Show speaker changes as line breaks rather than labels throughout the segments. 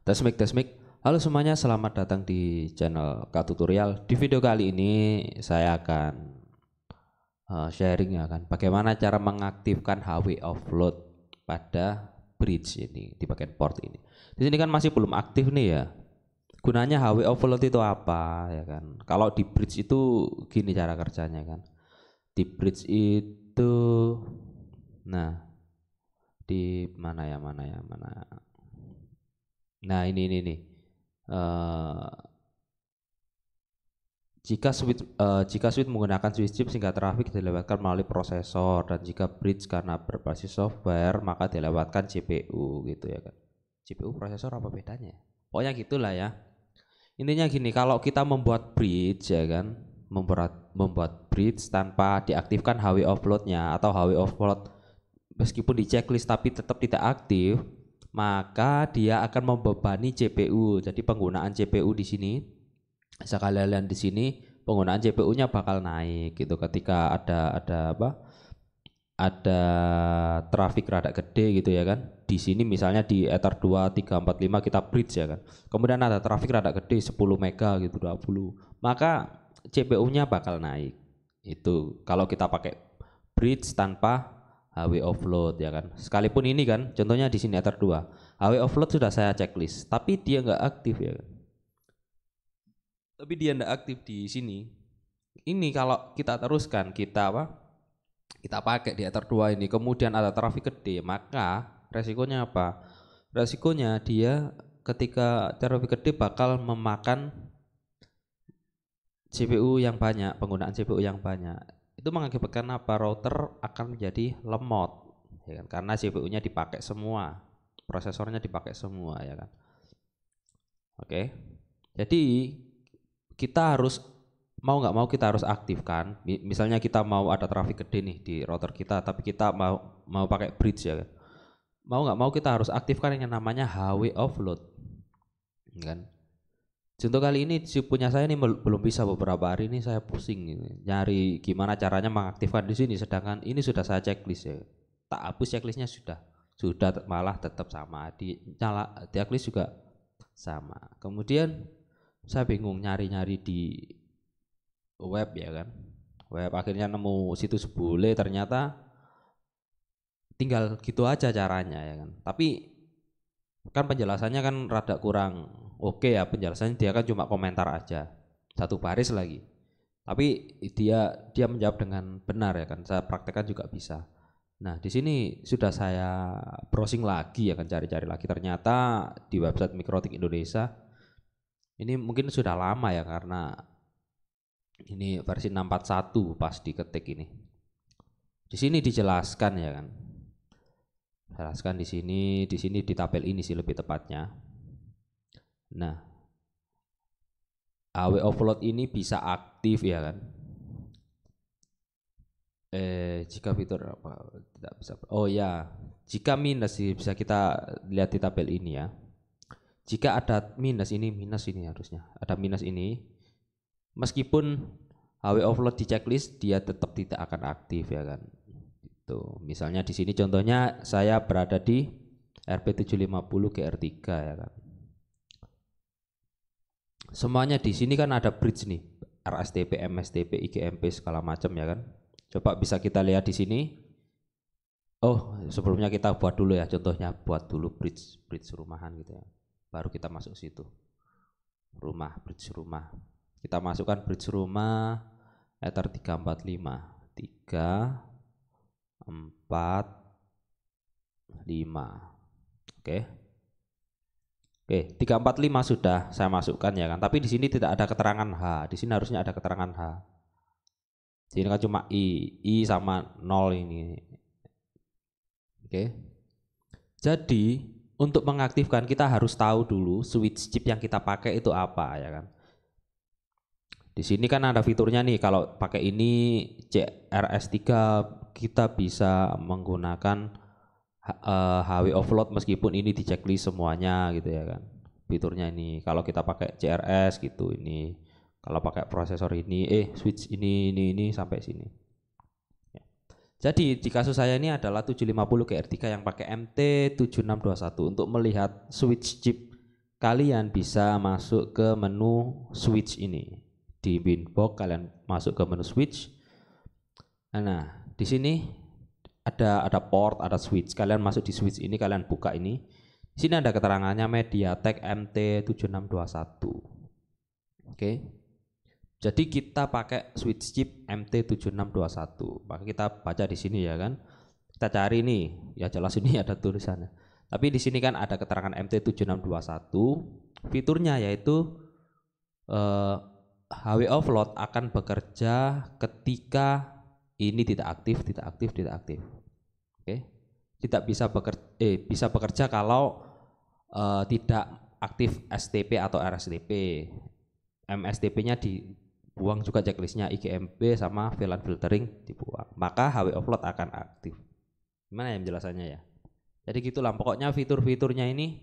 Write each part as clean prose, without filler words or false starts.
Tes mic, tes mic. Halo semuanya, selamat datang di channel Kak Tutorial. Di video kali ini saya akan sharing ya kan, bagaimana cara mengaktifkan HW offload pada bridge ini di bagian port ini. Di sini kan masih belum aktif nih ya. Gunanya HW offload itu apa ya kan? Kalau di bridge itu gini cara kerjanya kan. Di bridge itu, nah di mana ya mana. Nah ini nih. Eh, jika switch menggunakan switch chip sehingga trafik dilewatkan melalui prosesor, dan jika bridge karena berbasis software maka dilewatkan CPU gitu ya kan. CPU prosesor apa bedanya? Pokoknya gitulah ya. Intinya gini, kalau kita membuat bridge ya kan, membuat bridge tanpa diaktifkan HW offloadnya atau HW offload meskipun di checklist tapi tetap tidak aktif, maka dia akan membebani CPU. Jadi penggunaan CPU di sini, sekalian di sini penggunaan CPU-nya bakal naik gitu ketika ada trafik rada gede gitu ya kan. Di sini misalnya di Ether 2 3 4 5 kita bridge ya kan. Kemudian ada trafik rada gede 10 mega gitu 20. Maka CPU-nya bakal naik. Itu kalau kita pakai bridge tanpa HW offload ya kan. Sekalipun ini kan contohnya di sini Ether 2. HW offload sudah saya checklist, tapi dia nggak aktif ya kan. Tapi dia nggak aktif di sini. Ini kalau kita teruskan, kita pakai di Ether 2 ini, kemudian ada trafik gede, maka resikonya apa? Resikonya dia ketika trafik gede bakal memakan CPU yang banyak, penggunaan CPU yang banyak. Itu mengakibatkan apa? Router akan menjadi lemot ya kan? Karena CPU-nya dipakai semua, prosesornya dipakai semua ya kan. Oke. Jadi kita harus mau nggak mau kita harus aktifkan. Misalnya kita mau ada traffic gede nih di router kita, tapi kita mau pakai bridge ya kan. Mau nggak mau kita harus aktifkan yang namanya HW offload kan. Contoh kali ini punya saya ini belum bisa, beberapa hari ini saya pusing gitu, nyari gimana caranya mengaktifkan di sini, sedangkan ini sudah saya checklist ya. Tak hapus checklistnya, sudah malah tetap sama, di checklist juga sama. Kemudian saya bingung nyari-nyari di web ya kan, web akhirnya nemu situs bule, ternyata tinggal gitu aja caranya ya kan. Tapi kan penjelasannya kan rada kurang oke ya, penjelasannya dia kan cuma komentar aja satu baris lagi, tapi dia menjawab dengan benar ya kan, saya praktekkan juga bisa. Nah di sini sudah saya browsing lagi ya kan, cari-cari lagi, ternyata di website Mikrotik Indonesia ini mungkin sudah lama ya, karena ini versi 641 pas diketik ini. Di sini dijelaskan ya kan. Jelaskan di sini di tabel ini sih lebih tepatnya. Nah, HW offload ini bisa aktif ya kan. Jika fitur apa tidak bisa. Oh ya, jika minus sih bisa kita lihat di tabel ini ya. Jika ada minus ini harusnya. Ada minus ini, meskipun HW offload di checklist dia tetap tidak akan aktif ya kan. Itu misalnya di sini contohnya saya berada di RP750 GR3 ya kan. Semuanya di sini kan ada bridge nih, RSTP, MSTP, IGMP segala macam ya kan. Coba bisa kita lihat di sini. Oh, sebelumnya kita buat dulu ya, contohnya buat dulu bridge rumahan gitu ya. Baru kita masuk situ. Bridge rumah. Kita masukkan bridge rumah Ether 345. 3 4 5. Oke. Oke, 345 sudah saya masukkan ya kan. Tapi di sini tidak ada keterangan H. Di sini harusnya ada keterangan H. Di sini kan cuma I sama 0 ini. Oke. Jadi untuk mengaktifkan kita harus tahu dulu switch chip yang kita pakai itu apa ya kan. Di sini kan ada fiturnya nih, kalau pakai ini CRS3 kita bisa menggunakan HW offload meskipun ini di checklist semuanya gitu ya kan. Fiturnya ini kalau kita pakai CRS gitu, ini kalau pakai prosesor ini switch ini sampai sini ya. Jadi di kasus saya ini adalah 750 GR3 yang pakai MT7621 untuk melihat switch chip kalian bisa masuk ke menu switch ini. Di Winbox kalian masuk ke menu switch. Nah, di sini ada port, ada switch. Kalian masuk di switch ini, kalian buka ini. Di sini ada keterangannya MediaTek MT7621. Oke. Jadi kita pakai switch chip MT7621. Maka kita baca di sini ya kan. Kita cari nih, ya jelas ini ada tulisannya. Tapi di sini kan ada keterangan MT7621. Fiturnya yaitu HW offload akan bekerja ketika ini tidak aktif, tidak aktif, tidak aktif. Oke. Tidak bisa bisa bekerja kalau tidak aktif STP atau RSTP. MSTP-nya dibuang juga checklistnya, IGMP sama VLAN filtering dibuang. Maka HW offload akan aktif. Gimana ya penjelasannya ya? Jadi gitulah pokoknya fitur-fiturnya ini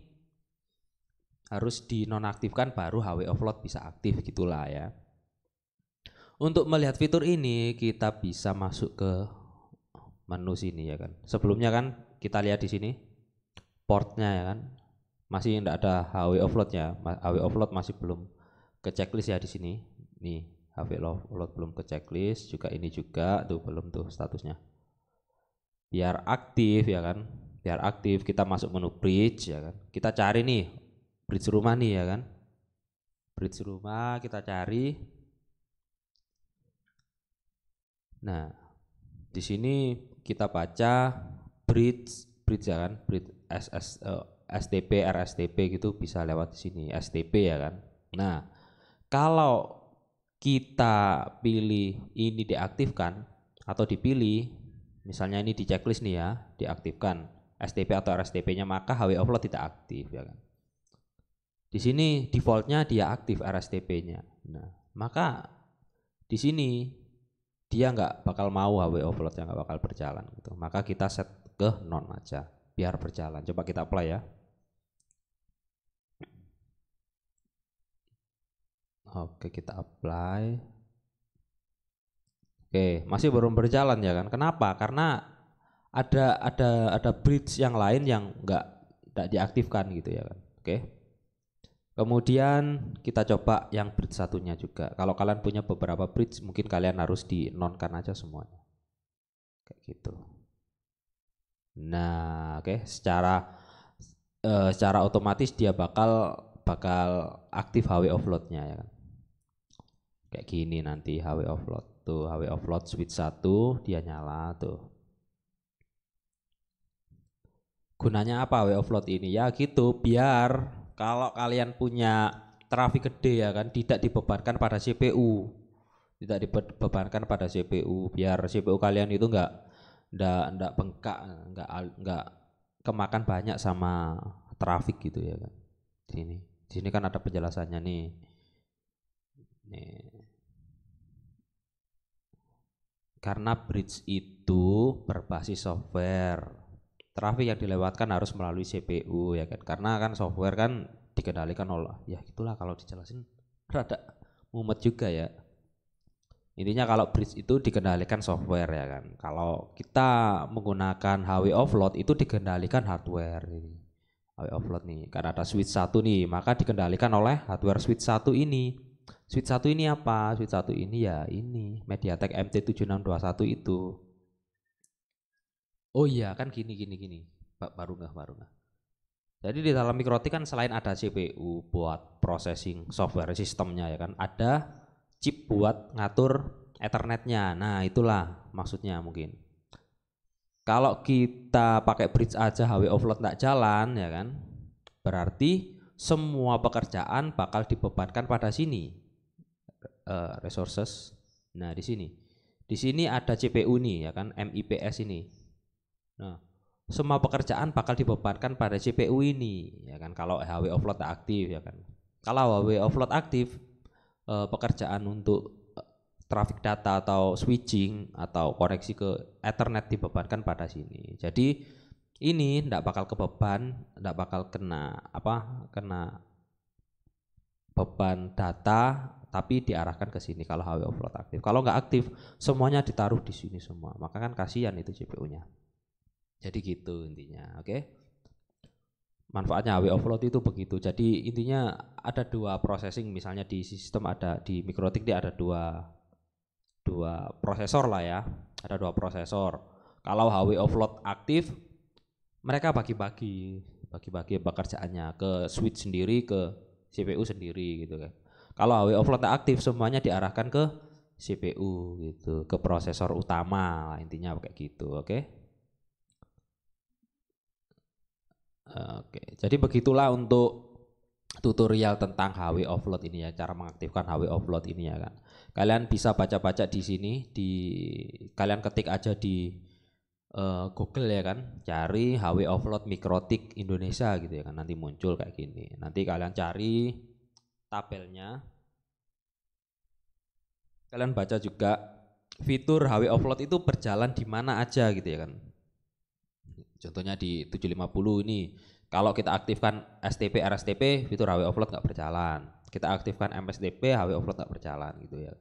harus dinonaktifkan baru HW offload bisa aktif gitulah ya. Untuk melihat fitur ini kita bisa masuk ke menu sini ya kan. Sebelumnya kan kita lihat di sini portnya ya kan. Masih tidak ada HW offloadnya. HW offload masih belum ke checklist ya di sini. Nih HW offload belum ke checklist, juga ini juga tuh belum tuh statusnya. Biar aktif ya kan. Biar aktif kita masuk menu bridge ya kan. Kita cari nih bridge rumah nih ya kan. Bridge rumah kita cari. Nah, di sini kita baca bridge ya kan, bridge STP, RSTP gitu bisa lewat di sini, STP ya kan. Nah, kalau kita pilih ini diaktifkan atau dipilih, misalnya ini di checklist nih ya, diaktifkan STP atau RSTP-nya, maka HW offload tidak aktif ya kan. Di sini defaultnya dia aktif RSTP-nya. Nah, maka di sini dia nggak bakal mau HW offloadnya nggak bakal berjalan gitu. Maka kita set ke non aja biar berjalan. Coba kita apply ya. Oke, kita apply. Oke, masih belum berjalan ya kan? Kenapa? Karena ada bridge yang lain yang nggak diaktifkan gitu ya kan. Oke. Kemudian kita coba yang bridge satunya juga. Kalau kalian punya beberapa bridge, mungkin kalian harus di nonkan aja semuanya. Kayak gitu. Nah, oke, secara otomatis dia bakal aktif HW offloadnya ya kan. Kayak gini nanti HW offload. Tuh HW offload switch 1 dia nyala tuh. Gunanya apa HW offload ini? Ya gitu, biar kalau kalian punya traffic gede ya kan tidak dibebankan pada CPU. Tidak dibebankan pada CPU, biar CPU kalian itu enggak bengkak, enggak kemakan banyak sama traffic gitu ya kan. Di sini kan ada penjelasannya nih. Nih. Karena bridge itu berbasis software. Traffic yang dilewatkan harus melalui CPU ya kan. Karena kan software kan dikendalikan oleh ya itulah kalau dijelasin rada mumet juga ya. Intinya kalau bridge itu dikendalikan software ya kan. Kalau kita menggunakan HW offload itu dikendalikan hardware ini. HW offload nih, karena ada switch 1 nih, maka dikendalikan oleh hardware switch 1 ini. Switch 1 ini apa? Switch 1 ini ya ini MediaTek MT7621 itu. Oh iya kan gini. Baru nggak. Jadi di dalam mikrotik kan selain ada CPU buat processing software sistemnya ya kan, ada chip buat ngatur Ethernetnya. Nah itulah maksudnya mungkin. Kalau kita pakai bridge aja HW offload nggak jalan ya kan, berarti semua pekerjaan bakal dibebankan pada sini resources. Nah di sini ada CPU nih ya kan, MIPS ini. Nah, semua pekerjaan bakal dibebankan pada CPU ini ya kan kalau HW offload aktif ya kan. Kalau HW offload aktif, pekerjaan untuk traffic data atau switching atau koneksi ke Ethernet dibebankan pada sini. Jadi ini tidak bakal kena beban data, tapi diarahkan ke sini kalau HW offload aktif. Kalau nggak aktif, semuanya ditaruh di sini semua. Maka kan kasihan itu CPU-nya. Jadi gitu intinya, oke. manfaatnya HW offload itu begitu. Jadi intinya ada dua processing, misalnya di sistem ada di mikrotik dia ada dua prosesor lah ya, ada dua prosesor. Kalau HW offload aktif, mereka bagi-bagi pekerjaannya ke switch sendiri, ke CPU sendiri gitu kan. Kalau HW offload aktif, semuanya diarahkan ke CPU gitu, ke prosesor utama, intinya kayak gitu. Oke. Oke, jadi begitulah untuk tutorial tentang HW offload ini ya, cara mengaktifkan HW offload ini ya kan. Kalian bisa baca-baca di sini, kalian ketik aja di Google ya kan, cari HW offload Mikrotik Indonesia gitu ya kan, nanti muncul kayak gini. Nanti kalian cari tabelnya, kalian baca juga fitur HW offload itu berjalan di mana aja gitu ya kan. Contohnya di 750 ini, kalau kita aktifkan STP RSTP, fitur HW offload nggak berjalan. Kita aktifkan MSTP, HW offload nggak berjalan gitu ya.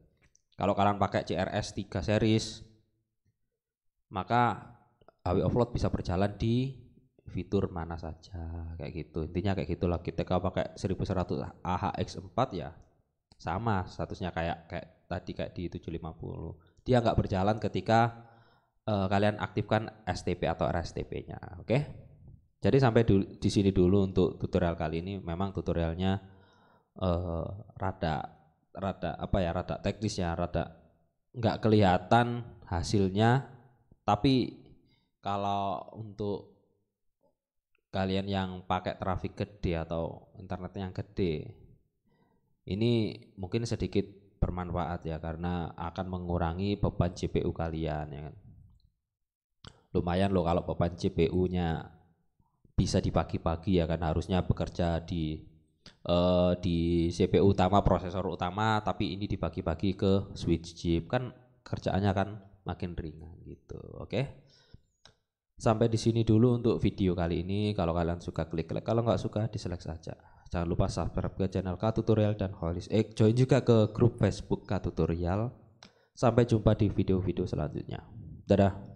Kalau kalian pakai CRS 3 series, maka HW offload bisa berjalan di fitur mana saja kayak gitu. Intinya kayak gitulah. Kita kalau pakai 1100 AHX4 ya sama statusnya kayak tadi kayak di 750. Dia nggak berjalan ketika kalian aktifkan STP atau RSTP-nya. Oke. Jadi sampai di sini dulu untuk tutorial kali ini. Memang tutorialnya rada rada teknis ya, rada nggak kelihatan hasilnya. Tapi kalau untuk kalian yang pakai traffic gede atau internet yang gede, ini mungkin sedikit bermanfaat ya, karena akan mengurangi beban CPU kalian ya kan. Lumayan loh kalau beban CPU-nya bisa dibagi-bagi ya kan, harusnya bekerja di CPU utama, prosesor utama, tapi ini dibagi-bagi ke switch chip, kan kerjaannya kan makin ringan gitu. Oke. Sampai di sini dulu untuk video kali ini. Kalau kalian suka klik like, kalau nggak suka dislike saja. Jangan lupa subscribe ke channel K Tutorial dan Holis X. Join juga ke grup Facebook K Tutorial. Sampai jumpa di video-video selanjutnya. Dadah.